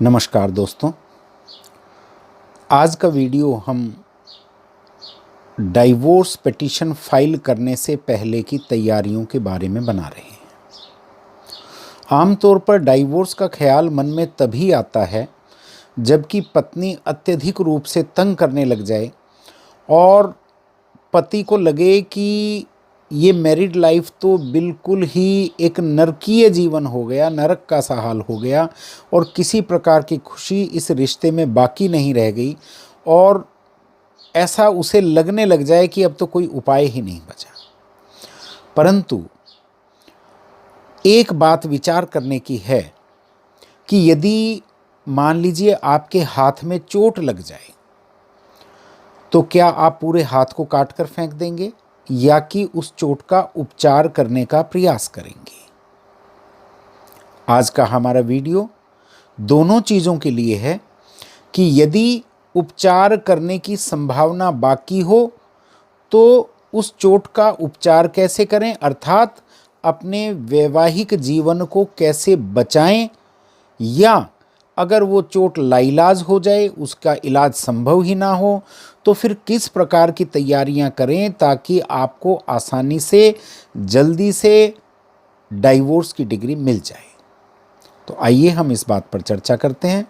नमस्कार दोस्तों। आज का वीडियो हम डाइवोर्स पिटीशन फाइल करने से पहले की तैयारियों के बारे में बना रहे हैं। आमतौर पर डाइवोर्स का ख्याल मन में तभी आता है जबकि पत्नी अत्यधिक रूप से तंग करने लग जाए और पति को लगे कि ये मैरिड लाइफ तो बिल्कुल ही एक नरकीय जीवन हो गया, नरक का सा हाल हो गया और किसी प्रकार की खुशी इस रिश्ते में बाकी नहीं रह गई और ऐसा उसे लगने लग जाए कि अब तो कोई उपाय ही नहीं बचा। परंतु एक बात विचार करने की है कि यदि मान लीजिए आपके हाथ में चोट लग जाए तो क्या आप पूरे हाथ को काट कर फेंक देंगे या कि उस चोट का उपचार करने का प्रयास करेंगे। आज का हमारा वीडियो दोनों चीज़ों के लिए है कि यदि उपचार करने की संभावना बाकी हो तो उस चोट का उपचार कैसे करें, अर्थात अपने वैवाहिक जीवन को कैसे बचाएं, या अगर वो चोट लाइलाज हो जाए, उसका इलाज संभव ही ना हो, तो फिर किस प्रकार की तैयारियां करें ताकि आपको आसानी से जल्दी से डाइवोर्स की डिग्री मिल जाए। तो आइए हम इस बात पर चर्चा करते हैं।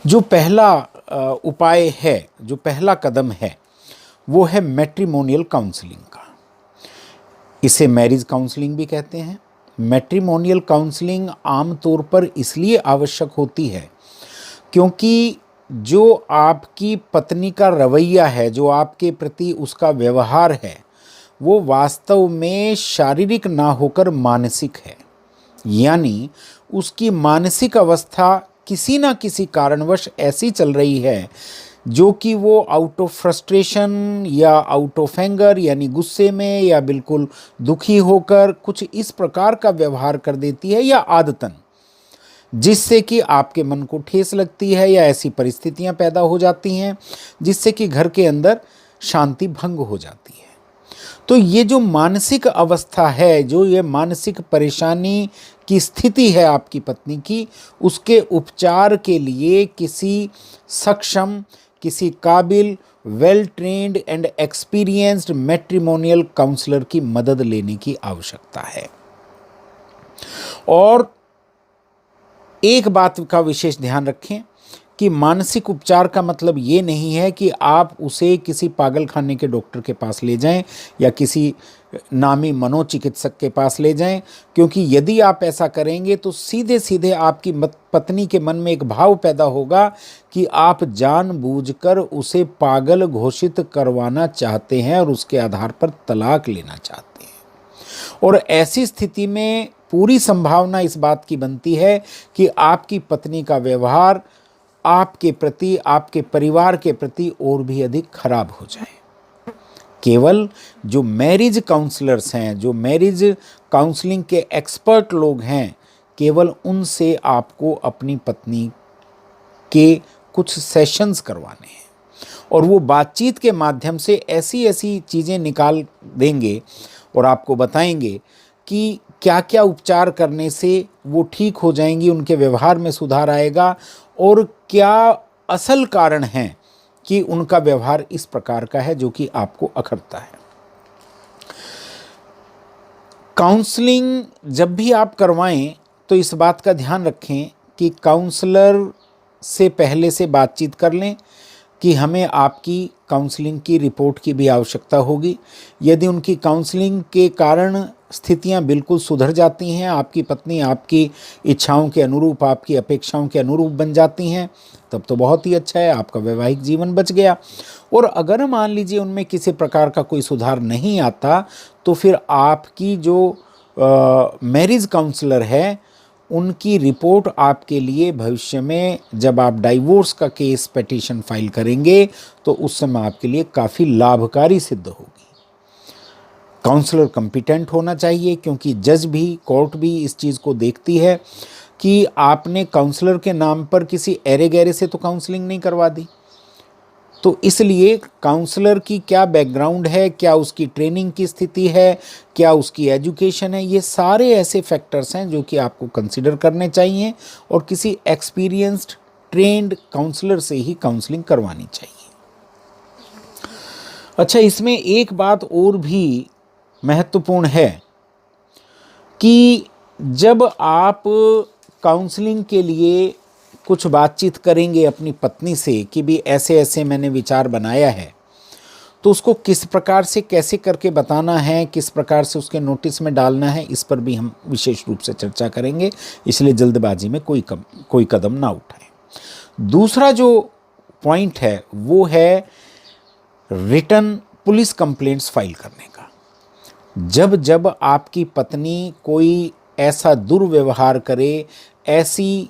जो पहला उपाय है, जो पहला कदम है, वो है मैट्रिमोनियल काउंसलिंग का। इसे मैरिज काउंसलिंग भी कहते हैं। मैट्रिमोनियल काउंसलिंग आमतौर पर इसलिए आवश्यक होती है क्योंकि जो आपकी पत्नी का रवैया है, जो आपके प्रति उसका व्यवहार है, वो वास्तव में शारीरिक ना होकर मानसिक है। यानी उसकी मानसिक अवस्था किसी ना किसी कारणवश ऐसी चल रही है जो कि वो आउट ऑफ फ्रस्ट्रेशन या आउट ऑफ एंगर यानी गुस्से में या बिल्कुल दुखी होकर कुछ इस प्रकार का व्यवहार कर देती है, या आदतन, जिससे कि आपके मन को ठेस लगती है या ऐसी परिस्थितियां पैदा हो जाती हैं जिससे कि घर के अंदर शांति भंग हो जाती है। तो ये जो मानसिक अवस्था है, जो ये मानसिक परेशानी की स्थिति है आपकी पत्नी की, उसके उपचार के लिए किसी सक्षम, किसी काबिल, well trained and experienced matrimonial counsellor की मदद लेने की आवश्यकता है। और एक बात का विशेष ध्यान रखें कि मानसिक उपचार का मतलब ये नहीं है कि आप उसे किसी पागल खाने के डॉक्टर के पास ले जाएं या किसी नामी मनोचिकित्सक के पास ले जाएं, क्योंकि यदि आप ऐसा करेंगे तो सीधे सीधे आपकी पत्नी के मन में एक भाव पैदा होगा कि आप जानबूझकर उसे पागल घोषित करवाना चाहते हैं और उसके आधार पर तलाक लेना चाहते हैं। और ऐसी स्थिति में पूरी संभावना इस बात की बनती है कि आपकी पत्नी का व्यवहार आपके प्रति, आपके परिवार के प्रति और भी अधिक खराब हो जाए। केवल जो मैरिज काउंसलर्स हैं, जो मैरिज काउंसलिंग के एक्सपर्ट लोग हैं, केवल उनसे आपको अपनी पत्नी के कुछ सेशंस करवाने हैं और वो बातचीत के माध्यम से ऐसी ऐसी चीज़ें निकाल देंगे और आपको बताएंगे कि क्या क्या उपचार करने से वो ठीक हो जाएंगी, उनके व्यवहार में सुधार आएगा और क्या असल कारण हैं कि उनका व्यवहार इस प्रकार का है जो कि आपको अखरता है। काउंसलिंग जब भी आप करवाएं तो इस बात का ध्यान रखें कि काउंसलर से पहले से बातचीत कर लें कि हमें आपकी काउंसलिंग की रिपोर्ट की भी आवश्यकता होगी। यदि उनकी काउंसलिंग के कारण स्थितियां बिल्कुल सुधर जाती हैं, आपकी पत्नी आपकी इच्छाओं के अनुरूप, आपकी अपेक्षाओं के अनुरूप बन जाती हैं, तब तो बहुत ही अच्छा है, आपका वैवाहिक जीवन बच गया। और अगर मान लीजिए उनमें किसी प्रकार का कोई सुधार नहीं आता तो फिर आपकी जो मैरिज काउंसलर है उनकी रिपोर्ट आपके लिए भविष्य में जब आप डाइवोर्स का केस पिटीशन फाइल करेंगे तो उस समय आपके लिए काफ़ी लाभकारी सिद्ध होगी। काउंसलर कॉम्पिटेंट होना चाहिए क्योंकि जज भी, कोर्ट भी इस चीज़ को देखती है कि आपने काउंसलर के नाम पर किसी एरे गैरे से तो काउंसलिंग नहीं करवा दी। तो इसलिए काउंसलर की क्या बैकग्राउंड है, क्या उसकी ट्रेनिंग की स्थिति है, क्या उसकी एजुकेशन है, ये सारे ऐसे फैक्टर्स हैं जो कि आपको कंसिडर करने चाहिए और किसी एक्सपीरियंस्ड ट्रेंड काउंसलर से ही काउंसलिंग करवानी चाहिए। अच्छा, इसमें एक बात और भी महत्वपूर्ण है कि जब आप काउंसलिंग के लिए कुछ बातचीत करेंगे अपनी पत्नी से कि भी ऐसे ऐसे मैंने विचार बनाया है, तो उसको किस प्रकार से कैसे करके बताना है, किस प्रकार से उसके नोटिस में डालना है, इस पर भी हम विशेष रूप से चर्चा करेंगे। इसलिए जल्दबाजी में कोई कदम ना उठाएं। दूसरा जो पॉइंट है वो है रिटर्न पुलिस कंप्लेंट्स फाइल करने का। जब जब आपकी पत्नी कोई ऐसा दुर्व्यवहार करे, ऐसी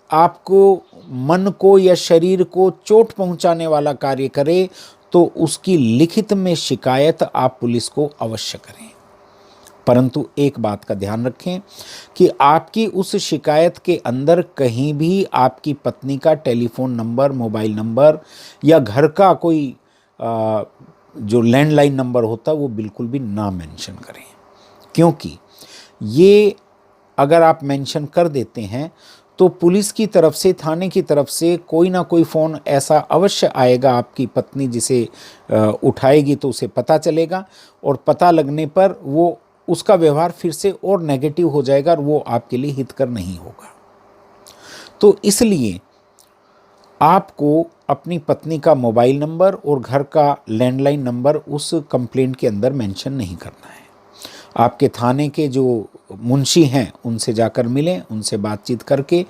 आपको मन को या शरीर को चोट पहुंचाने वाला कार्य करे, तो उसकी लिखित में शिकायत आप पुलिस को अवश्य करें। परंतु एक बात का ध्यान रखें कि आपकी उस शिकायत के अंदर कहीं भी आपकी पत्नी का टेलीफोन नंबर, मोबाइल नंबर या घर का कोई जो लैंडलाइन नंबर होता है वो बिल्कुल भी ना मेंशन करें, क्योंकि ये अगर आप मेंशन कर देते हैं तो पुलिस की तरफ से, थाने की तरफ से कोई ना कोई फ़ोन ऐसा अवश्य आएगा आपकी पत्नी जिसे उठाएगी तो उसे पता चलेगा, और पता लगने पर वो उसका व्यवहार फिर से और नेगेटिव हो जाएगा और वो आपके लिए हितकर नहीं होगा। तो इसलिए आपको अपनी पत्नी का मोबाइल नंबर और घर का लैंडलाइन नंबर उस कंप्लेंट के अंदर मेंशन नहीं करना है। आपके थाने के जो मुंशी हैं उनसे जाकर मिलें, उनसे बातचीत करके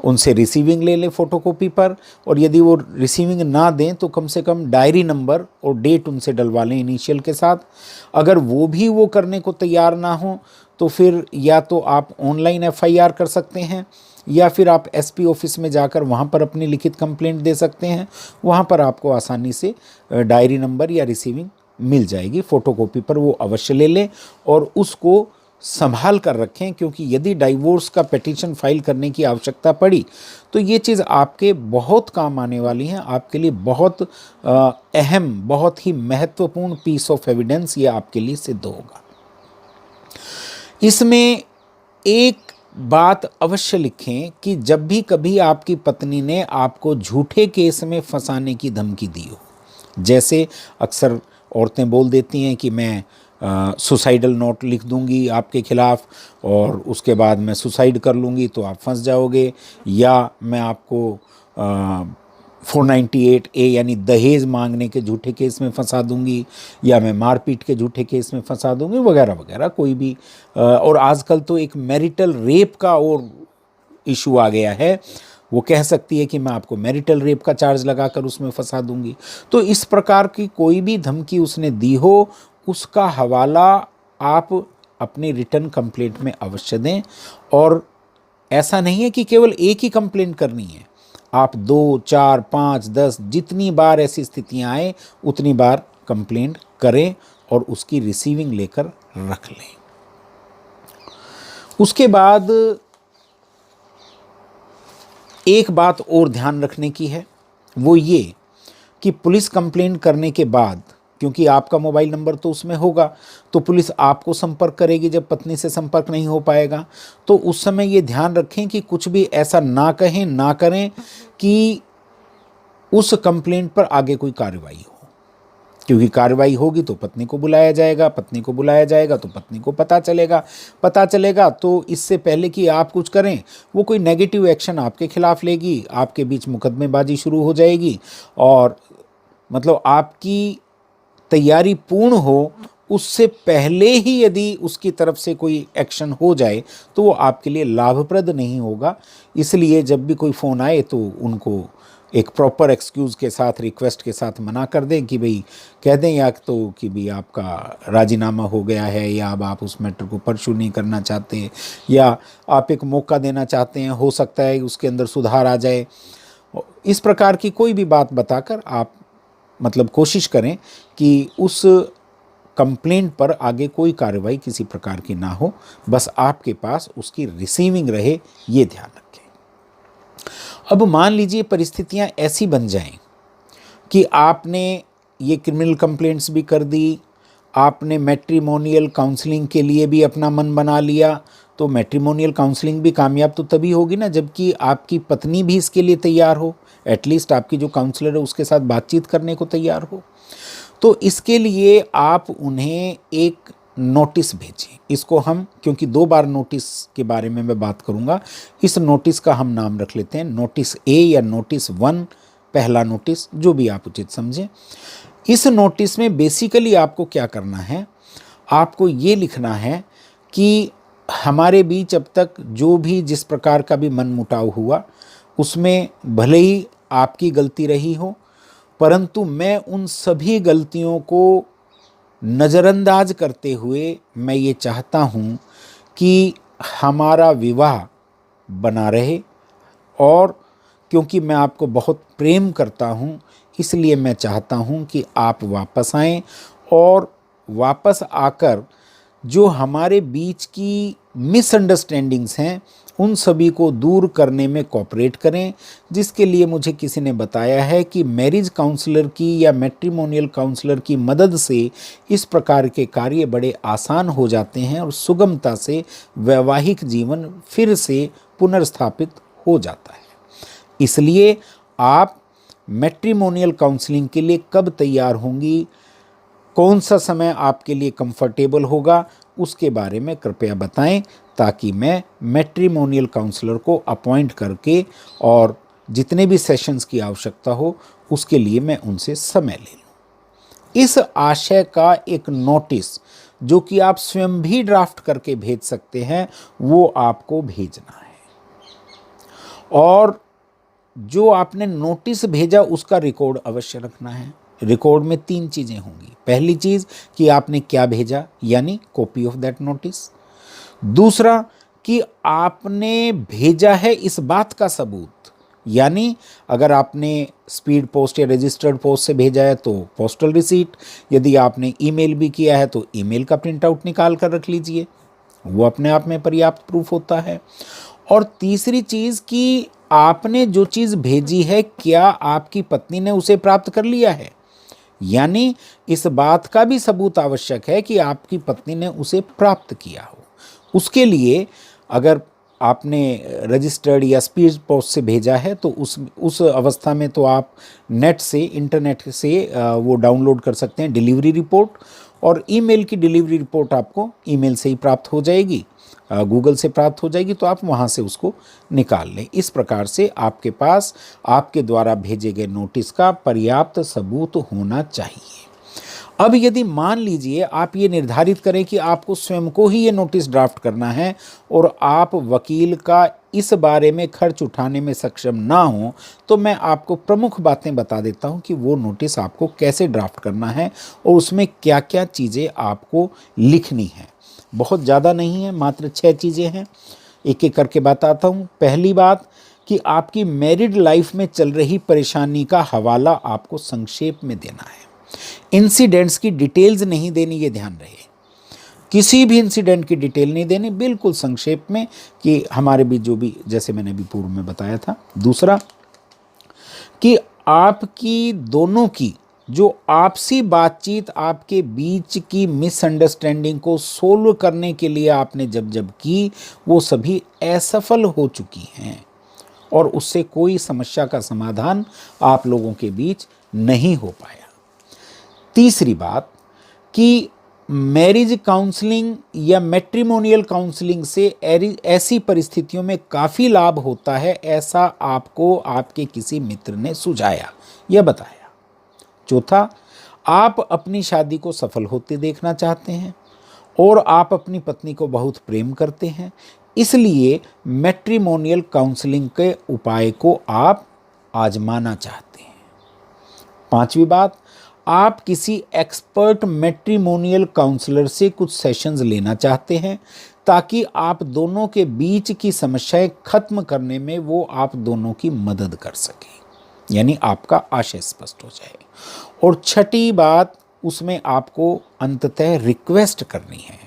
उनसे रिसीविंग ले लें फ़ोटोकॉपी पर, और यदि वो रिसीविंग ना दें तो कम से कम डायरी नंबर और डेट उनसे डलवा लें इनिशियल के साथ। अगर वो करने को तैयार ना हो तो फिर या तो आप ऑनलाइन एफआईआर कर सकते हैं या फिर आप एसपी ऑफिस में जाकर वहाँ पर अपनी लिखित कंप्लेंट दे सकते हैं। वहाँ पर आपको आसानी से डायरी नंबर या रिसीविंग मिल जाएगी। फ़ोटोकॉपी पर वो अवश्य ले लें और उसको संभाल कर रखें, क्योंकि यदि डाइवोर्स का पिटीशन फाइल करने की आवश्यकता पड़ी तो ये चीज़ आपके बहुत काम आने वाली है। आपके लिए बहुत अहम, बहुत ही महत्वपूर्ण पीस ऑफ एविडेंस ये आपके लिए सिद्ध होगा। इसमें एक बात अवश्य लिखें कि जब भी कभी आपकी पत्नी ने आपको झूठे केस में फंसाने की धमकी दी हो, जैसे अक्सर औरतें बोल देती हैं कि मैं सुसाइडल नोट लिख दूंगी आपके खिलाफ और उसके बाद मैं सुसाइड कर लूँगी तो आप फंस जाओगे, या मैं आपको 498A यानी दहेज मांगने के झूठे केस में फंसा दूंगी, या मैं मारपीट के झूठे केस में फंसा दूंगी, वगैरह वगैरह कोई भी। और आजकल तो एक मैरिटल रेप का और इशू आ गया है, वो कह सकती है कि मैं आपको मैरिटल रेप का चार्ज लगाकर उसमें फंसा दूंगी। तो इस प्रकार की कोई भी धमकी उसने दी हो उसका हवाला आप अपनी रिटर्न कंप्लेंट में अवश्य दें। और ऐसा नहीं है कि केवल एक ही कंप्लेंट करनी है, आप 2, 4, 5, 10 जितनी बार ऐसी स्थितियां आए उतनी बार कंप्लेंट करें और उसकी रिसीविंग लेकर रख लें। उसके बाद एक बात और ध्यान रखने की है, वो ये कि पुलिस कंप्लेंट करने के बाद, क्योंकि आपका मोबाइल नंबर तो उसमें होगा, तो पुलिस आपको संपर्क करेगी जब पत्नी से संपर्क नहीं हो पाएगा। तो उस समय ये ध्यान रखें कि कुछ भी ऐसा ना कहें, ना करें कि उस कंप्लेंट पर आगे कोई कार्रवाई हो, क्योंकि कार्रवाई होगी तो पत्नी को बुलाया जाएगा, पत्नी को बुलाया जाएगा तो पत्नी को पता चलेगा तो इससे पहले कि आप कुछ करें वो कोई नेगेटिव एक्शन आपके खिलाफ लेगी, आपके बीच मुकदमेबाजी शुरू हो जाएगी, और मतलब आपकी तैयारी पूर्ण हो उससे पहले ही यदि उसकी तरफ से कोई एक्शन हो जाए तो वो आपके लिए लाभप्रद नहीं होगा। इसलिए जब भी कोई फ़ोन आए तो उनको एक प्रॉपर एक्सक्यूज़ के साथ, रिक्वेस्ट के साथ मना कर दें कि भाई कह दें या तो कि भाई आपका राजीनामा हो गया है, या अब आप उस मैटर को परस्यू नहीं करना चाहते, या आप एक मौका देना चाहते हैं, हो सकता है उसके अंदर सुधार आ जाए। इस प्रकार की कोई भी बात बताकर आप मतलब कोशिश करें कि उस कंप्लेंट पर आगे कोई कार्रवाई किसी प्रकार की ना हो, बस आपके पास उसकी रिसीविंग रहे, ये ध्यान रखें। अब मान लीजिए परिस्थितियां ऐसी बन जाएं कि आपने ये क्रिमिनल कंप्लेंट्स भी कर दी, आपने मैट्रिमोनियल काउंसलिंग के लिए भी अपना मन बना लिया, तो मैट्रिमोनियल काउंसलिंग भी कामयाब तो तभी होगी ना जबकि आपकी पत्नी भी इसके लिए तैयार हो, एटलीस्ट आपकी जो काउंसलर है उसके साथ बातचीत करने को तैयार हो। तो इसके लिए आप उन्हें एक नोटिस भेजें। इसको हम, क्योंकि 2 बार नोटिस के बारे में मैं बात करूंगा, इस नोटिस का हम नाम रख लेते हैं नोटिस ए या नोटिस 1, पहला नोटिस, जो भी आप उचित समझें। इस नोटिस में बेसिकली आपको क्या करना है, आपको ये लिखना है कि हमारे बीच अब तक जो भी जिस प्रकार का भी मनमुटाव हुआ उसमें भले ही आपकी गलती रही हो, परंतु मैं उन सभी गलतियों को नज़रअंदाज करते हुए मैं ये चाहता हूँ कि हमारा विवाह बना रहे, और क्योंकि मैं आपको बहुत प्रेम करता हूँ इसलिए मैं चाहता हूँ कि आप वापस आएं और वापस आकर जो हमारे बीच की मिसअंडरस्टैंडिंग्स हैं उन सभी को दूर करने में कोऑपरेट करें, जिसके लिए मुझे किसी ने बताया है कि मैरिज काउंसलर की या मैट्रिमोनियल काउंसलर की मदद से इस प्रकार के कार्य बड़े आसान हो जाते हैं और सुगमता से वैवाहिक जीवन फिर से पुनर्स्थापित हो जाता है। इसलिए आप मैट्रिमोनियल काउंसलिंग के लिए कब तैयार होंगी, कौन सा समय आपके लिए कंफर्टेबल होगा, उसके बारे में कृपया बताएं, ताकि मैं मैट्रिमोनियल काउंसलर को अपॉइंट करके और जितने भी सेशंस की आवश्यकता हो उसके लिए मैं उनसे समय ले लूं। इस आशय का एक नोटिस जो कि आप स्वयं भी ड्राफ्ट करके भेज सकते हैं वो आपको भेजना है, और जो आपने नोटिस भेजा उसका रिकॉर्ड अवश्य रखना है। रिकॉर्ड में 3 चीज़ें होंगी। पहली चीज़ कि आपने क्या भेजा, यानी कॉपी ऑफ दैट नोटिस। दूसरा कि आपने भेजा है इस बात का सबूत, यानी अगर आपने स्पीड पोस्ट या रजिस्टर्ड पोस्ट से भेजा है तो पोस्टल रिसीट, यदि आपने ईमेल भी किया है तो ईमेल का प्रिंट आउट निकाल कर रख लीजिए, वो अपने आप में पर्याप्त प्रूफ होता है। और तीसरी चीज़ कि आपने जो चीज़ भेजी है क्या आपकी पत्नी ने उसे प्राप्त कर लिया है, यानी इस बात का भी सबूत आवश्यक है कि आपकी पत्नी ने उसे प्राप्त किया हो। उसके लिए अगर आपने रजिस्टर्ड या स्पीड पोस्ट से भेजा है तो उस अवस्था में तो आप नेट से, इंटरनेट से वो डाउनलोड कर सकते हैं डिलीवरी रिपोर्ट, और ईमेल की डिलीवरी रिपोर्ट आपको ईमेल से ही प्राप्त हो जाएगी, गूगल से प्राप्त हो जाएगी, तो आप वहाँ से उसको निकाल लें। इस प्रकार से आपके पास आपके द्वारा भेजे गए नोटिस का पर्याप्त सबूत होना चाहिए। अब यदि मान लीजिए आप ये निर्धारित करें कि आपको स्वयं को ही ये नोटिस ड्राफ्ट करना है और आप वकील का इस बारे में खर्च उठाने में सक्षम ना हो, तो मैं आपको प्रमुख बातें बता देता हूं कि वो नोटिस आपको कैसे ड्राफ्ट करना है और उसमें क्या क्या चीज़ें आपको लिखनी है। बहुत ज़्यादा नहीं है, मात्र 6 चीज़ें हैं, एक एक करके बताता हूँ। पहली बात कि आपकी मैरिड लाइफ में चल रही परेशानी का हवाला आपको संक्षेप में देना है। इंसिडेंट्स की डिटेल्स नहीं देनी, ये ध्यान रहे, किसी भी इंसिडेंट की डिटेल नहीं देनी, बिल्कुल संक्षेप में कि हमारे बीच जो भी, जैसे मैंने अभी पूर्व में बताया था। दूसरा कि आपकी दोनों की जो आपसी बातचीत, आपके बीच की मिसअंडरस्टैंडिंग को सोल्व करने के लिए आपने जब जब की वो सभी असफल हो चुकी हैं और उससे कोई समस्या का समाधान आप लोगों के बीच नहीं हो पाया। तीसरी बात कि मैरिज काउंसलिंग या मैट्रिमोनियल काउंसलिंग से ऐसी परिस्थितियों में काफ़ी लाभ होता है, ऐसा आपको आपके किसी मित्र ने सुझाया या बताया। चौथा, आप अपनी शादी को सफल होते देखना चाहते हैं और आप अपनी पत्नी को बहुत प्रेम करते हैं, इसलिए मैट्रिमोनियल काउंसलिंग के उपाय को आप आजमाना चाहते हैं। पांचवी बात, आप किसी एक्सपर्ट मैट्रिमोनियल काउंसलर से कुछ सेशंस लेना चाहते हैं ताकि आप दोनों के बीच की समस्याएं खत्म करने में वो आप दोनों की मदद कर सके, यानी आपका आशय स्पष्ट हो जाए। और छठी बात, उसमें आपको अंततः रिक्वेस्ट करनी है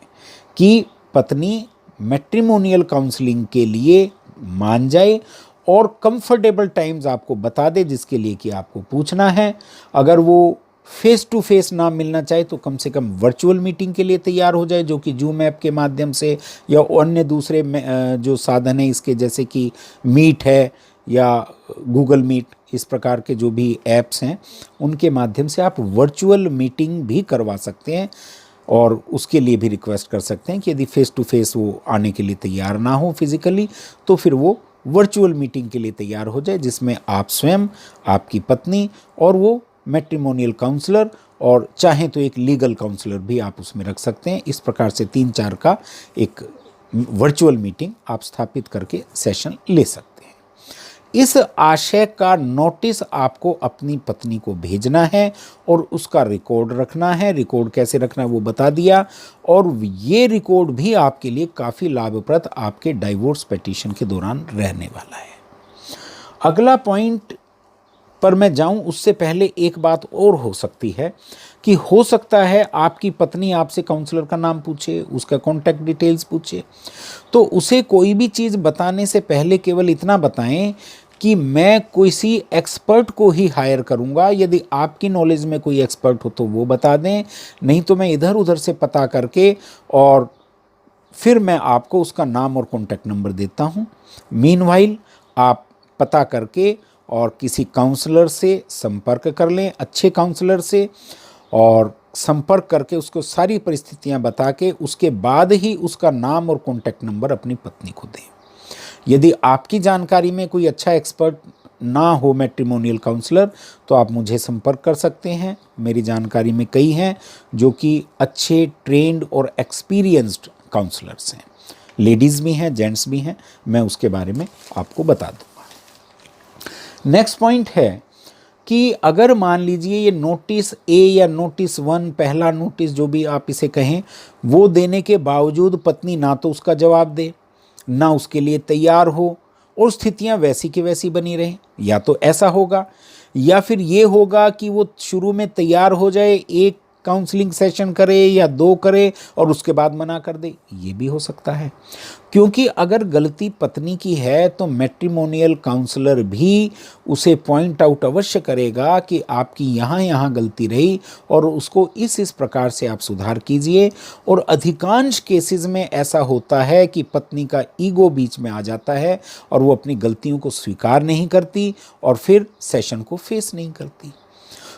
कि पत्नी मैट्रिमोनियल काउंसलिंग के लिए मान जाए और कंफर्टेबल टाइम्स आपको बता दे जिसके लिए कि आपको पूछना है। अगर वो फेस टू फेस ना मिलना चाहे तो कम से कम वर्चुअल मीटिंग के लिए तैयार हो जाए, जो कि जूम ऐप के माध्यम से या अन्य दूसरे जो साधन है इसके, जैसे कि मीट है या गूगल मीट, इस प्रकार के जो भी ऐप्स हैं उनके माध्यम से आप वर्चुअल मीटिंग भी करवा सकते हैं। और उसके लिए भी रिक्वेस्ट कर सकते हैं कि यदि फेस टू फेस वो आने के लिए तैयार ना हो फिजिकली, तो फिर वो वर्चुअल मीटिंग के लिए तैयार हो जाए, जिसमें आप स्वयं, आपकी पत्नी और वो मैट्रिमोनियल काउंसलर, और चाहें तो एक लीगल काउंसलर भी आप उसमें रख सकते हैं। इस प्रकार से 3-4 का एक वर्चुअल मीटिंग आप स्थापित करके सेशन ले सकते हैं। इस आशय का नोटिस आपको अपनी पत्नी को भेजना है और उसका रिकॉर्ड रखना है। रिकॉर्ड कैसे रखना है वो बता दिया, और ये रिकॉर्ड भी आपके लिए काफ़ी लाभप्रद आपके डाइवोर्स पिटीशन के दौरान रहने वाला है। अगला पॉइंट पर मैं जाऊं उससे पहले एक बात और हो सकती है कि हो सकता है आपकी पत्नी आपसे काउंसलर का नाम पूछे, उसका कॉन्टैक्ट डिटेल्स पूछे, तो उसे कोई भी चीज़ बताने से पहले केवल इतना बताएं कि मैं किसी एक्सपर्ट को ही हायर करूंगा। यदि आपकी नॉलेज में कोई एक्सपर्ट हो तो वो बता दें, नहीं तो मैं इधर उधर से पता करके और फिर मैं आपको उसका नाम और कॉन्टैक्ट नंबर देता हूं। मीनवाइल आप पता करके और किसी काउंसलर से संपर्क कर लें, अच्छे काउंसलर से, और संपर्क करके उसको सारी परिस्थितियां बता के उसके बाद ही उसका नाम और कॉन्टैक्ट नंबर अपनी पत्नी को दें। यदि आपकी जानकारी में कोई अच्छा एक्सपर्ट ना हो मैट्रिमोनियल काउंसलर, तो आप मुझे संपर्क कर सकते हैं। मेरी जानकारी में कई हैं जो कि अच्छे ट्रेंड और एक्सपीरियंस्ड काउंसलर्स हैं, लेडीज़ भी हैं, जेंट्स भी हैं, मैं उसके बारे में आपको बता दूंगा। नेक्स्ट पॉइंट है कि अगर मान लीजिए ये नोटिस ए या नोटिस 1, पहला नोटिस जो भी आप इसे कहें, वो देने के बावजूद पत्नी ना तो उसका जवाब दे, ना उसके लिए तैयार हो, और स्थितियां वैसी की वैसी बनी रहें, या तो ऐसा होगा या फिर ये होगा कि वो शुरू में तैयार हो जाए, एक काउंसलिंग सेशन करे या 2 करे और उसके बाद मना कर दे, ये भी हो सकता है। क्योंकि अगर गलती पत्नी की है तो मैट्रिमोनियल काउंसलर भी उसे पॉइंट आउट अवश्य करेगा कि आपकी यहाँ गलती रही और उसको इस प्रकार से आप सुधार कीजिए। और अधिकांश केसेस में ऐसा होता है कि पत्नी का ईगो बीच में आ जाता है और वो अपनी गलतियों को स्वीकार नहीं करती और फिर सेशन को फेस नहीं करती।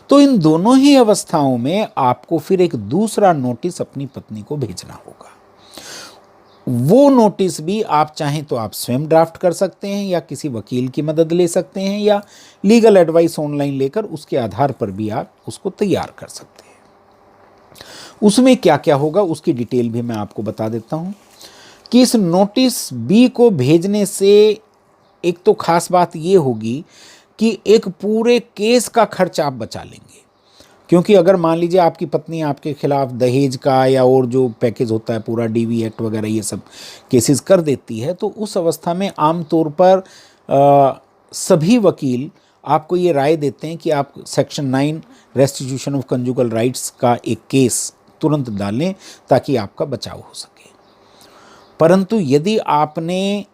तो इन दोनों ही अवस्थाओं में आपको फिर एक दूसरा नोटिस अपनी पत्नी को भेजना होगा। वो नोटिस भी आप चाहें तो आप स्वयं ड्राफ्ट कर सकते हैं या किसी वकील की मदद ले सकते हैं या लीगल एडवाइस ऑनलाइन लेकर उसके आधार पर भी आप उसको तैयार कर सकते हैं। उसमें क्या क्या होगा उसकी डिटेल भी मैं आपको बता देता हूं कि इस नोटिस बी को भेजने से एक तो खास बात ये होगी कि एक पूरे केस का खर्च आप बचा लेंगे। क्योंकि अगर मान लीजिए आपकी पत्नी आपके खिलाफ दहेज का या और जो पैकेज होता है पूरा DV एक्ट वगैरह ये सब केसेस कर देती है, तो उस अवस्था में आमतौर पर सभी वकील आपको ये राय देते हैं कि आप section 9 restitution of conjugal rights का एक केस तुरंत डालें ताकि आपका बचाव हो सके। परंतु यदि आपने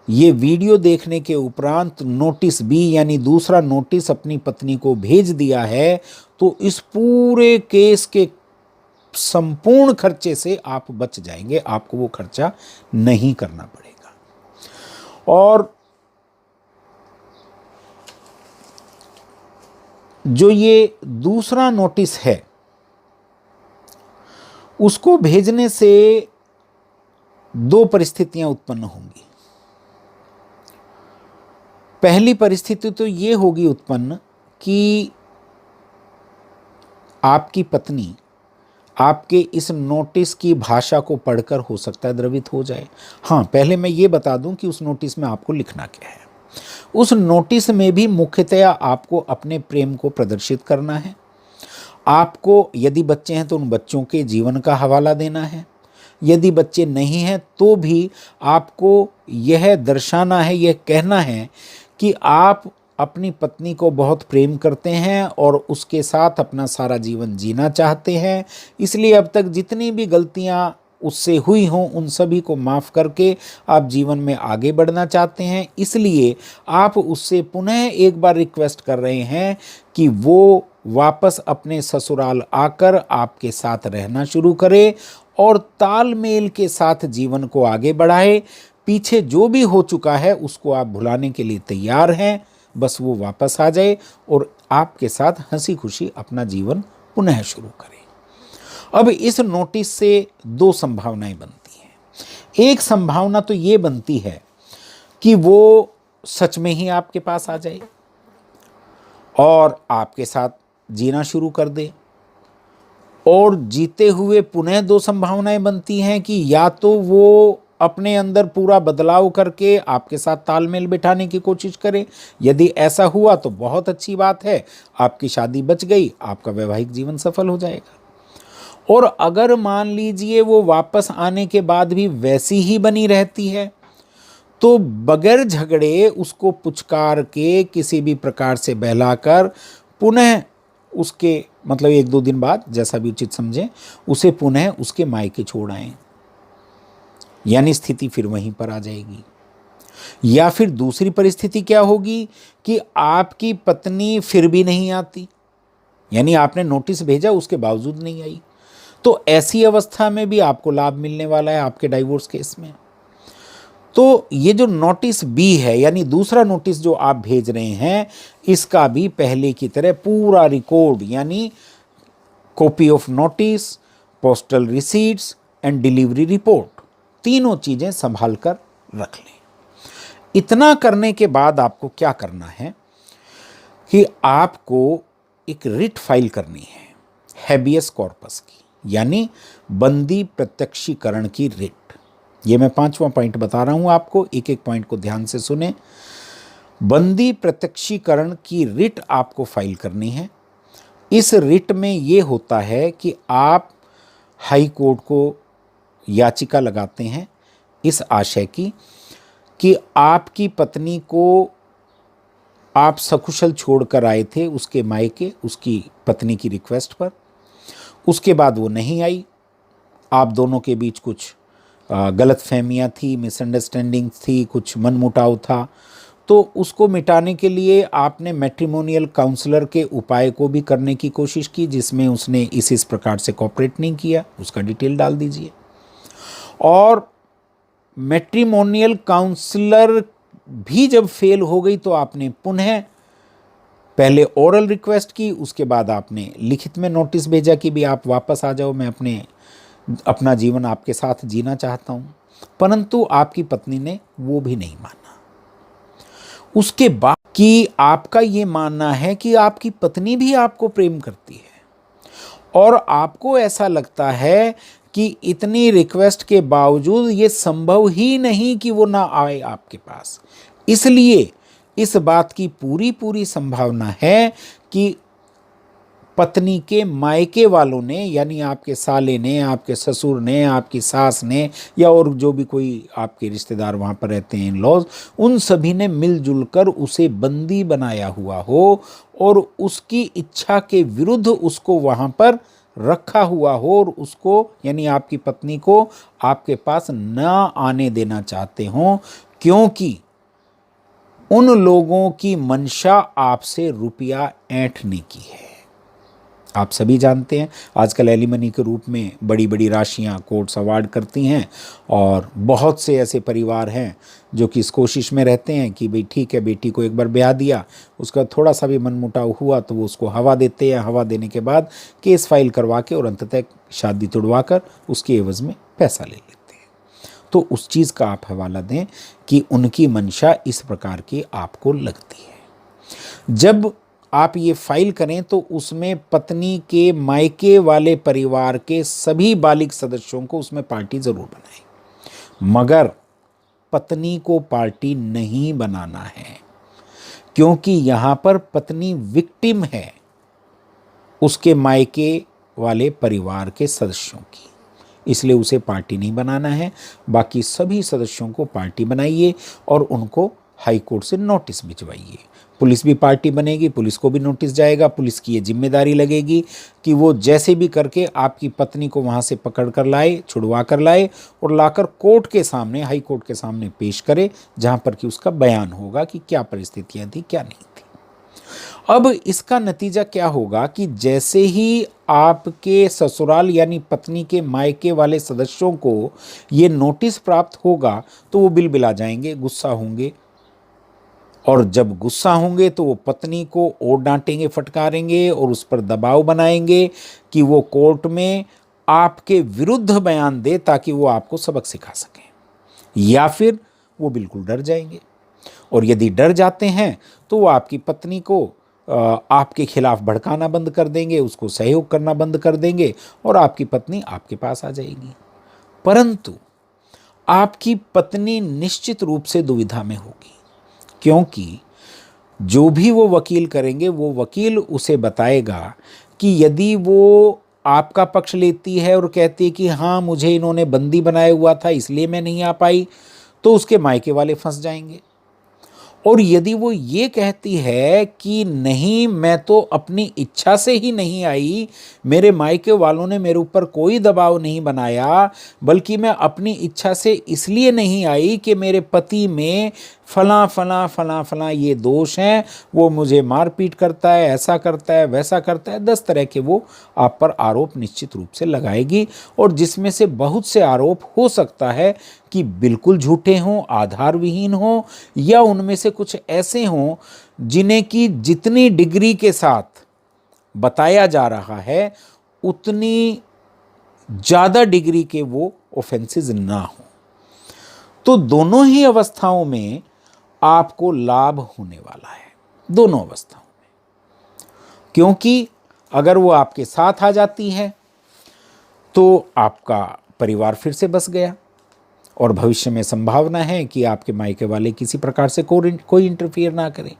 ये वीडियो देखने के उपरांत नोटिस बी यानी दूसरा नोटिस अपनी पत्नी को भेज दिया है, तो इस पूरे केस के संपूर्ण खर्चे से आप बच जाएंगे, आपको वो खर्चा नहीं करना पड़ेगा। और जो ये दूसरा नोटिस है उसको भेजने से 2 परिस्थितियां उत्पन्न होंगी। पहली परिस्थिति तो ये होगी उत्पन्न कि आपकी पत्नी आपके इस नोटिस की भाषा को पढ़कर हो सकता है द्रवित हो जाए। हाँ, पहले मैं ये बता दूं कि उस नोटिस में आपको लिखना क्या है। उस नोटिस में भी मुख्यतया आपको अपने प्रेम को प्रदर्शित करना है। आपको यदि बच्चे हैं तो उन बच्चों के जीवन का हवाला देना है, यदि बच्चे नहीं हैं तो भी आपको यह दर्शाना है, यह कहना है कि आप अपनी पत्नी को बहुत प्रेम करते हैं और उसके साथ अपना सारा जीवन जीना चाहते हैं। इसलिए अब तक जितनी भी गलतियां उससे हुई हों उन सभी को माफ़ करके आप जीवन में आगे बढ़ना चाहते हैं, इसलिए आप उससे पुनः एक बार रिक्वेस्ट कर रहे हैं कि वो वापस अपने ससुराल आकर आपके साथ रहना शुरू करे और तालमेल के साथ जीवन को आगे बढ़ाए। पीछे जो भी हो चुका है उसको आप भुलाने के लिए तैयार हैं, बस वो वापस आ जाए और आपके साथ हंसी खुशी अपना जीवन पुनः शुरू करें। अब इस नोटिस से दो संभावनाएं बनती हैं। एक संभावना तो ये बनती है कि वो सच में ही आपके पास आ जाए और आपके साथ जीना शुरू कर दे, और जीते हुए पुनः दो संभावनाएं बनती हैं कि या तो वो अपने अंदर पूरा बदलाव करके आपके साथ तालमेल बिठाने की कोशिश करे। यदि ऐसा हुआ तो बहुत अच्छी बात है, आपकी शादी बच गई, आपका वैवाहिक जीवन सफल हो जाएगा। और अगर मान लीजिए वो वापस आने के बाद भी वैसी ही बनी रहती है, तो बगैर झगड़े उसको पुचकार के किसी भी प्रकार से बहलाकर पुनः उसके मतलब 1-2 दिन बाद जैसा भी उचित समझें उसे पुनः उसके मायके छोड़ आएं, यानी स्थिति फिर वहीं पर आ जाएगी। या फिर दूसरी परिस्थिति क्या होगी कि आपकी पत्नी फिर भी नहीं आती, यानी आपने नोटिस भेजा उसके बावजूद नहीं आई, तो ऐसी अवस्था में भी आपको लाभ मिलने वाला है आपके डाइवोर्स केस में। तो ये जो नोटिस बी है, यानी दूसरा नोटिस जो आप भेज रहे हैं, इसका भी पहले की तरह पूरा रिकॉर्ड यानी copy of notice, postal receipts and delivery report, तीनों चीजें संभाल कर रख लें। इतना करने के बाद आपको क्या करना है कि आपको एक रिट फाइल करनी है हैबियस कॉर्पस की, यानी बंदी प्रत्यक्षीकरण की रिट। ये मैं 5वां पॉइंट बता रहा हूं आपको, एक एक पॉइंट को ध्यान से सुने। बंदी प्रत्यक्षीकरण की रिट आपको फाइल करनी है। इस रिट में ये होता है कि आप हाई कोर्ट को याचिका लगाते हैं इस आशय की कि आपकी पत्नी को आप सकुशल छोड़कर आए थे उसके मायके, उसकी पत्नी की रिक्वेस्ट पर, उसके बाद वो नहीं आई, आप दोनों के बीच कुछ गलत फहमियाँ थी, मिसअंडरस्टैंडिंग थी, कुछ मनमुटाव था, तो उसको मिटाने के लिए आपने मैट्रिमोनियल काउंसलर के उपाय को भी करने की कोशिश की, जिसमें उसने इस प्रकार से कोऑपरेट नहीं किया, उसका डिटेल डाल दीजिए। और मैट्रिमोनियल काउंसलर भी जब फेल हो गई तो आपने पुनः पहले ओरल रिक्वेस्ट की, उसके बाद आपने लिखित में नोटिस भेजा कि भी आप वापस आ जाओ, मैं अपना जीवन आपके साथ जीना चाहता हूं, परंतु आपकी पत्नी ने वो भी नहीं माना। उसके बाद कि आपका ये मानना है कि आपकी पत्नी भी आपको प्रेम करती है और आपको ऐसा लगता है कि इतनी रिक्वेस्ट के बावजूद ये संभव ही नहीं कि वो ना आए आपके पास, इसलिए इस बात की पूरी संभावना है कि पत्नी के मायके वालों ने, यानी आपके साले ने, आपके ससुर ने, आपकी सास ने, या और जो भी कोई आपके रिश्तेदार वहाँ पर रहते हैं, इन-लॉज, उन सभी ने मिलजुल कर उसे बंदी बनाया हुआ हो और उसकी इच्छा के विरुद्ध उसको वहाँ पर रखा हुआ हो और उसको यानी आपकी पत्नी को आपके पास न आने देना चाहते हों, क्योंकि उन लोगों की मंशा आपसे रुपया ऐंठने की है। आप सभी जानते हैं आजकल एलिमनी के रूप में बड़ी बड़ी राशियां कोर्ट्स अवार्ड करती हैं, और बहुत से ऐसे परिवार हैं जो कि इस कोशिश में रहते हैं कि भाई ठीक है, बेटी को एक बार ब्याह दिया, उसका थोड़ा सा भी मनमुटाव हुआ तो वो उसको हवा देते हैं, हवा देने के बाद केस फाइल करवा के और अंततः शादी तुड़वा कर उसके एवज में पैसा ले लेते हैं। तो उस चीज़ का आप हवाला दें कि उनकी मंशा इस प्रकार की आपको लगती है। जब आप ये फाइल करें तो उसमें पत्नी के मायके वाले परिवार के सभी बालिग सदस्यों को उसमें पार्टी जरूर बनाएं, मगर पत्नी को पार्टी नहीं बनाना है, क्योंकि यहां पर पत्नी विक्टिम है उसके मायके वाले परिवार के सदस्यों की, इसलिए उसे पार्टी नहीं बनाना है। बाकी सभी सदस्यों को पार्टी बनाइए और उनको हाई कोर्ट से नोटिस भिजवाइए। पुलिस भी पार्टी बनेगी, पुलिस को भी नोटिस जाएगा, पुलिस की ये जिम्मेदारी लगेगी कि वो जैसे भी करके आपकी पत्नी को वहाँ से पकड़ कर लाए, छुड़वा कर लाए और लाकर कोर्ट के सामने, हाई कोर्ट के सामने पेश करे, जहाँ पर कि उसका बयान होगा कि क्या परिस्थितियाँ थी, क्या नहीं थी। अब इसका नतीजा क्या होगा कि जैसे ही आपके ससुराल यानी पत्नी के मायके वाले सदस्यों को ये नोटिस प्राप्त होगा तो वो बिलबिला जाएंगे, गुस्सा होंगे, और जब गुस्सा होंगे तो वो पत्नी को और डांटेंगे, फटकारेंगे और उस पर दबाव बनाएंगे कि वो कोर्ट में आपके विरुद्ध बयान दे ताकि वो आपको सबक सिखा सकें, या फिर वो बिल्कुल डर जाएंगे। और यदि डर जाते हैं तो वो आपकी पत्नी को आपके खिलाफ भड़काना बंद कर देंगे, उसको सहयोग करना बंद कर देंगे और आपकी पत्नी आपके पास आ जाएगी। परंतु आपकी पत्नी निश्चित रूप से दुविधा में होगी, क्योंकि जो भी वो वकील करेंगे वो वकील उसे बताएगा कि यदि वो आपका पक्ष लेती है और कहती है कि हाँ मुझे इन्होंने बंदी बनाया हुआ था इसलिए मैं नहीं आ पाई, तो उसके मायके वाले फंस जाएंगे। और यदि वो ये कहती है कि नहीं मैं तो अपनी इच्छा से ही नहीं आई, मेरे मायके वालों ने मेरे ऊपर कोई दबाव नहीं बनाया, बल्कि मैं अपनी इच्छा से इसलिए नहीं आई कि मेरे पति में फला फला फला फला ये दोष हैं, वो मुझे मारपीट करता है, ऐसा करता है, वैसा करता है, 10 तरह के वो आप पर आरोप निश्चित रूप से लगाएगी, और जिसमें से बहुत से आरोप हो सकता है कि बिल्कुल झूठे हों, आधार विहीन हों, या उनमें से कुछ ऐसे हों जिन्हें कि जितनी डिग्री के साथ बताया जा रहा है उतनी ज़्यादा डिग्री के वो ऑफेंसेस ना हों। तो दोनों ही अवस्थाओं में आपको लाभ होने वाला है, दोनों अवस्थाओं में, क्योंकि अगर वो आपके साथ आ जाती है तो आपका परिवार फिर से बस गया, और भविष्य में संभावना है कि आपके मायके वाले किसी प्रकार से कोई इंटरफियर ना करें।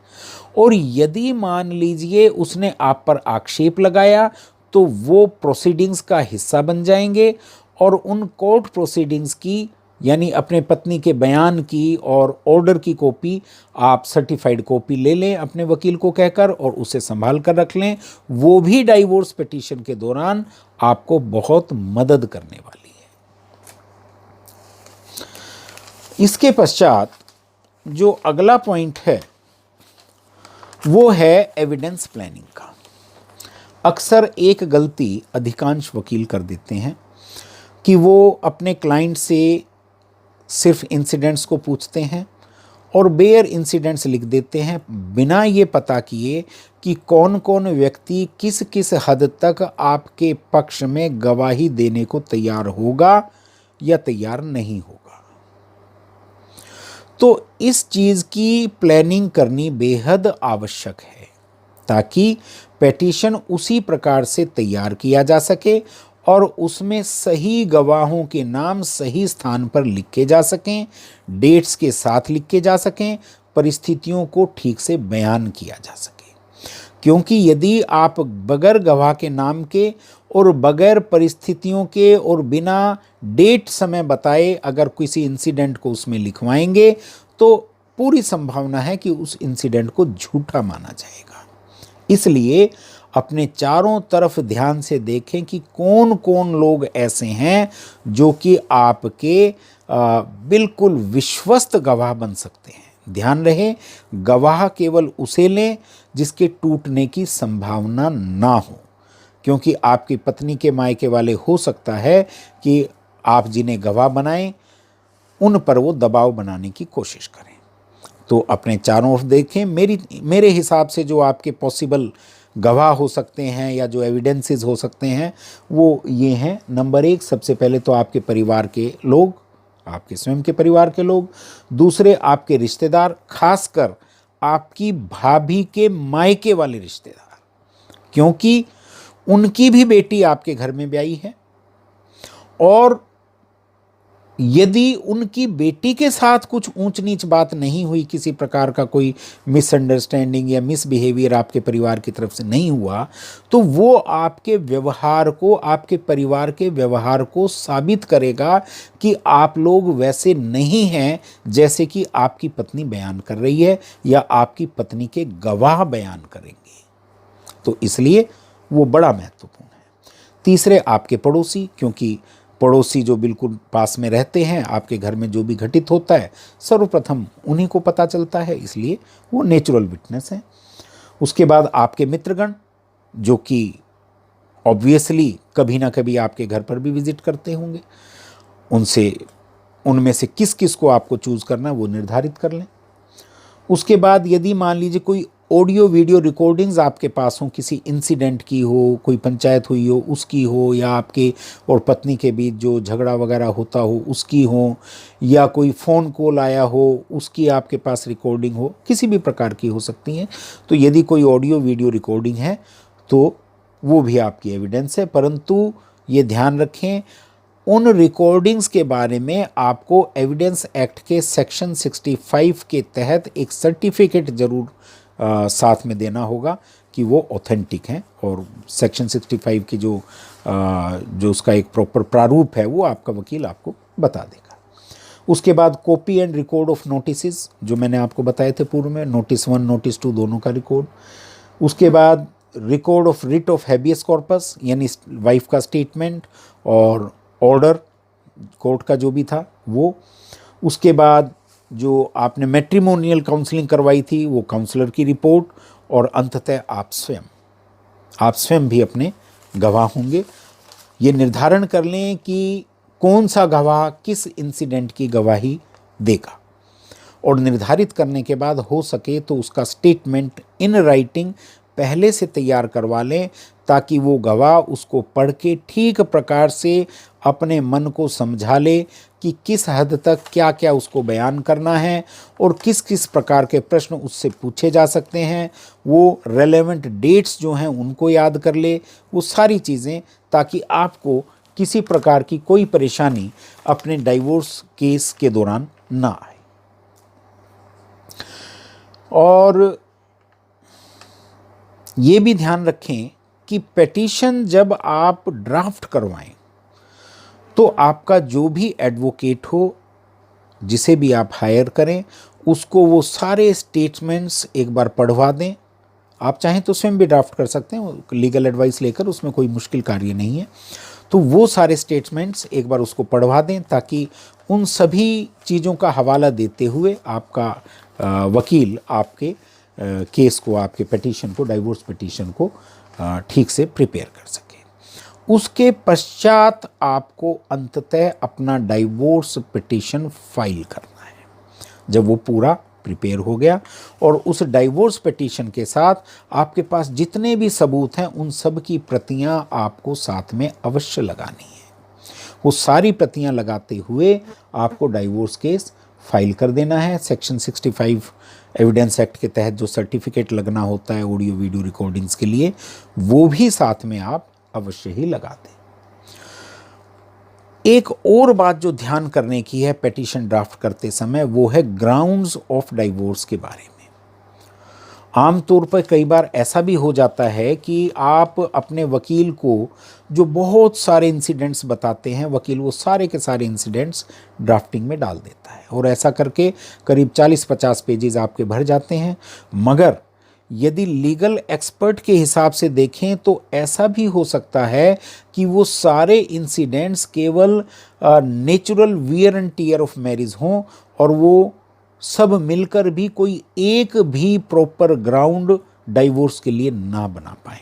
और यदि मान लीजिए उसने आप पर आक्षेप लगाया तो वो प्रोसीडिंग्स का हिस्सा बन जाएंगे, और उन कोर्ट प्रोसीडिंग्स की यानी अपने पत्नी के बयान की और ऑर्डर की कॉपी आप सर्टिफाइड कॉपी ले लें अपने वकील को कहकर और उसे संभाल कर रख लें। वो भी डाइवोर्स पिटीशन के दौरान आपको बहुत मदद करने वाली है। इसके पश्चात जो अगला पॉइंट है वो है एविडेंस प्लानिंग का। अक्सर एक गलती अधिकांश वकील कर देते हैं कि वो अपने क्लाइंट से सिर्फ इंसिडेंट्स को पूछते हैं और बेयर इंसिडेंट्स लिख देते हैं, बिना ये पता किए कि कौन कौन व्यक्ति किस किस हद तक आपके पक्ष में गवाही देने को तैयार होगा या तैयार नहीं होगा। तो इस चीज़ की प्लानिंग करनी बेहद आवश्यक है ताकि पेटिशन उसी प्रकार से तैयार किया जा सके और उसमें सही गवाहों के नाम सही स्थान पर लिखे जा सकें, डेट्स के साथ लिखे जा सकें, परिस्थितियों को ठीक से बयान किया जा सके। क्योंकि यदि आप बगैर गवाह के नाम के और बगैर परिस्थितियों के और बिना डेट समय बताए अगर किसी इंसिडेंट को उसमें लिखवाएंगे तो पूरी संभावना है कि उस इंसिडेंट को झूठा माना जाएगा। इसलिए अपने चारों तरफ ध्यान से देखें कि कौन कौन लोग ऐसे हैं जो कि आपके बिल्कुल विश्वस्त गवाह बन सकते हैं। ध्यान रहे, गवाह केवल उसे लें जिसके टूटने की संभावना ना हो, क्योंकि आपकी पत्नी के मायके वाले हो सकता है कि आप जिन्हें गवाह बनाएं उन पर वो दबाव बनाने की कोशिश करें। तो अपने चारों ओर देखें। मेरे हिसाब से जो आपके पॉसिबल गवाह हो सकते हैं या जो एविडेंसेस हो सकते हैं वो ये हैं। नंबर 1, सबसे पहले तो आपके परिवार के लोग, आपके स्वयं के परिवार के लोग। दूसरे, आपके रिश्तेदार, खासकर आपकी भाभी के मायके वाले रिश्तेदार, क्योंकि उनकी भी बेटी आपके घर में ब्याई है और यदि उनकी बेटी के साथ कुछ ऊंच नीच बात नहीं हुई, किसी प्रकार का कोई मिसअंडरस्टैंडिंग या मिसबिहेवियर आपके परिवार की तरफ से नहीं हुआ, तो वो आपके व्यवहार को, आपके परिवार के व्यवहार को साबित करेगा कि आप लोग वैसे नहीं हैं जैसे कि आपकी पत्नी बयान कर रही है या आपकी पत्नी के गवाह बयान करेंगे। तो इसलिए वो बड़ा महत्वपूर्ण है। तीसरे, आपके पड़ोसी, क्योंकि पड़ोसी जो बिल्कुल पास में रहते हैं, आपके घर में जो भी घटित होता है सर्वप्रथम उन्हीं को पता चलता है, इसलिए वो नेचुरल विटनेस हैं। उसके बाद आपके मित्रगण, जो कि ऑब्वियसली कभी ना कभी आपके घर पर भी विजिट करते होंगे, उनमें से किस किस को आपको चूज़ करना है वो निर्धारित कर लें। उसके बाद यदि मान लीजिए कोई ऑडियो वीडियो रिकॉर्डिंग्स आपके पास हो, किसी इंसिडेंट की हो, कोई पंचायत हुई हो उसकी हो, या आपके और पत्नी के बीच जो झगड़ा वगैरह होता हो उसकी हो, या कोई फ़ोन कॉल आया हो उसकी आपके पास रिकॉर्डिंग हो, किसी भी प्रकार की हो सकती हैं। तो यदि कोई ऑडियो वीडियो रिकॉर्डिंग है तो वो भी आपकी एविडेंस है। परंतु ये ध्यान रखें, उन रिकॉर्डिंग्स के बारे में आपको एविडेंस एक्ट के सेक्शन 65 के तहत एक सर्टिफिकेट जरूर साथ में देना होगा कि वो ऑथेंटिक हैं, और सेक्शन 65 की जो उसका एक प्रॉपर प्रारूप है वो आपका वकील आपको बता देगा। उसके बाद copy and record of notices, जो मैंने आपको बताए थे पूर्व में, नोटिस 1 नोटिस 2 दोनों का रिकॉर्ड। उसके बाद record of writ of habeas corpus, यानी वाइफ का स्टेटमेंट और ऑर्डर कोर्ट का जो भी था वो। उसके बाद जो आपने मैट्रिमोनियल काउंसलिंग करवाई थी वो काउंसलर की रिपोर्ट, और अंततः आप स्वयं भी अपने गवाह होंगे। ये निर्धारण कर लें कि कौन सा गवाह किस इंसिडेंट की गवाही देगा, और निर्धारित करने के बाद हो सके तो उसका स्टेटमेंट इन राइटिंग पहले से तैयार करवा लें, ताकि वो गवाह उसको पढ़ के ठीक प्रकार से अपने मन को समझा ले कि किस हद तक क्या क्या उसको बयान करना है और किस किस प्रकार के प्रश्न उससे पूछे जा सकते हैं। वो रेलेवेंट डेट्स जो हैं उनको याद कर ले, वो सारी चीज़ें, ताकि आपको किसी प्रकार की कोई परेशानी अपने डाइवोर्स केस के दौरान ना आए। और ये भी ध्यान रखें कि पिटीशन जब आप ड्राफ्ट करवाएं तो आपका जो भी एडवोकेट हो, जिसे भी आप हायर करें, उसको वो सारे स्टेटमेंट्स एक बार पढ़वा दें। आप चाहें तो स्वयं भी ड्राफ्ट कर सकते हैं, लीगल एडवाइस लेकर, उसमें कोई मुश्किल कार्य नहीं है। तो वो सारे स्टेटमेंट्स एक बार उसको पढ़वा दें, ताकि उन सभी चीज़ों का हवाला देते हुए आपका वकील आपके केस को, आपके पिटीशन को, डाइवोर्स पिटीशन को ठीक से प्रिपेयर कर सके। उसके पश्चात आपको अंततः अपना डाइवोर्स पिटीशन फाइल करना है। जब वो पूरा प्रिपेयर हो गया, और उस डाइवोर्स पिटीशन के साथ आपके पास जितने भी सबूत हैं उन सब की प्रतियां आपको साथ में अवश्य लगानी है। वो सारी प्रतियां लगाते हुए आपको डाइवोर्स केस फाइल कर देना है। सेक्शन 65 एविडेंस एक्ट के तहत जो सर्टिफिकेट लगना होता है ऑडियो वीडियो रिकॉर्डिंग्स के लिए, वो भी साथ में आप अवश्य ही लगा दें। एक और बात जो ध्यान करने की है पिटीशन ड्राफ्ट करते समय, वो है ग्राउंड्स ऑफ डाइवोर्स के बारे में। आमतौर पर कई बार ऐसा भी हो जाता है कि आप अपने वकील को जो बहुत सारे इंसिडेंट्स बताते हैं, वकील वो सारे के सारे इंसिडेंट्स ड्राफ्टिंग में डाल देता है, और ऐसा करके करीब 40-50 पेजेस आपके भर जाते हैं। मगर यदि लीगल एक्सपर्ट के हिसाब से देखें तो ऐसा भी हो सकता है कि वो सारे इंसिडेंट्स केवल natural wear and tear of marriage हों, और वो सब मिलकर भी कोई एक भी प्रॉपर ग्राउंड डाइवोर्स के लिए ना बना पाए।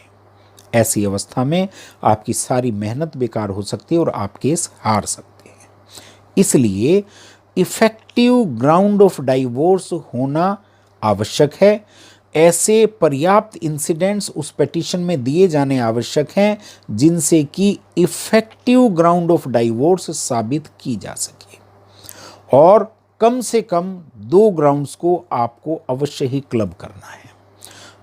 ऐसी अवस्था में आपकी सारी मेहनत बेकार हो सकती है और आप केस हार सकते हैं। इसलिए इफेक्टिव ग्राउंड ऑफ डाइवोर्स होना आवश्यक है। ऐसे पर्याप्त इंसिडेंट्स उस पिटीशन में दिए जाने आवश्यक हैं जिनसे कि इफेक्टिव ग्राउंड ऑफ डाइवोर्स साबित की जा सके, और कम से कम 2 ग्राउंड्स को आपको अवश्य ही क्लब करना है।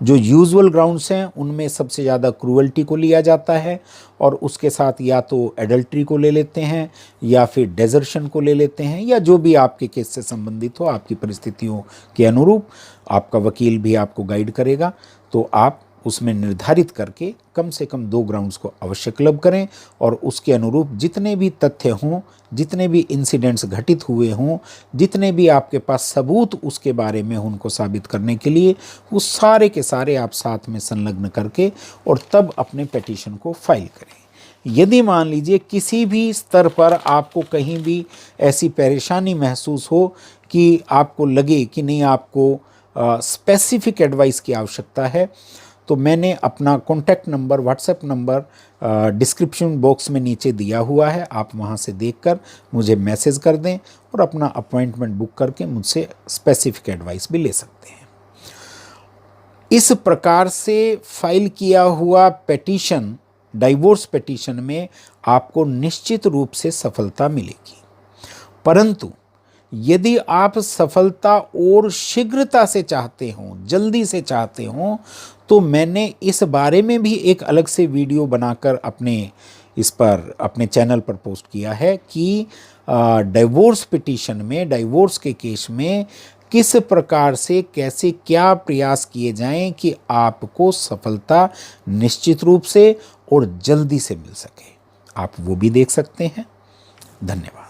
जो यूजुअल ग्राउंड्स हैं उनमें सबसे ज़्यादा क्रूअल्टी को लिया जाता है और उसके साथ या तो एडल्ट्री को ले लेते हैं या फिर डेजर्शन को ले लेते हैं, या जो भी आपके केस से संबंधित हो, आपकी परिस्थितियों के अनुरूप आपका वकील भी आपको गाइड करेगा। तो आप उसमें निर्धारित करके कम से कम 2 ग्राउंड्स को अवश्य क्लब करें और उसके अनुरूप जितने भी तथ्य हों, जितने भी इंसिडेंट्स घटित हुए हों, जितने भी आपके पास सबूत उसके बारे में उनको साबित करने के लिए, वो सारे के सारे आप साथ में संलग्न करके और तब अपने पिटीशन को फाइल करें। यदि मान लीजिए किसी भी स्तर पर आपको कहीं भी ऐसी परेशानी महसूस हो कि आपको लगे कि नहीं, आपको स्पेसिफिक एडवाइस की आवश्यकता है, तो मैंने अपना contact number, WhatsApp number description box में नीचे दिया हुआ है, आप वहाँ से देखकर मुझे मैसेज कर दें और अपना अपॉइंटमेंट बुक करके मुझसे स्पेसिफिक एडवाइस भी ले सकते हैं। इस प्रकार से फाइल किया हुआ पिटीशन, डाइवोर्स पिटीशन में आपको निश्चित रूप से सफलता मिलेगी। परंतु यदि आप सफलता और शीघ्रता से चाहते हो, जल्दी से चाहते हो, तो मैंने इस बारे में भी एक अलग से वीडियो बनाकर अपने चैनल पर पोस्ट किया है कि डाइवोर्स पिटीशन में, डाइवोर्स के केस में किस प्रकार से, कैसे, क्या प्रयास किए जाएं कि आपको सफलता निश्चित रूप से और जल्दी से मिल सके। आप वो भी देख सकते हैं। धन्यवाद।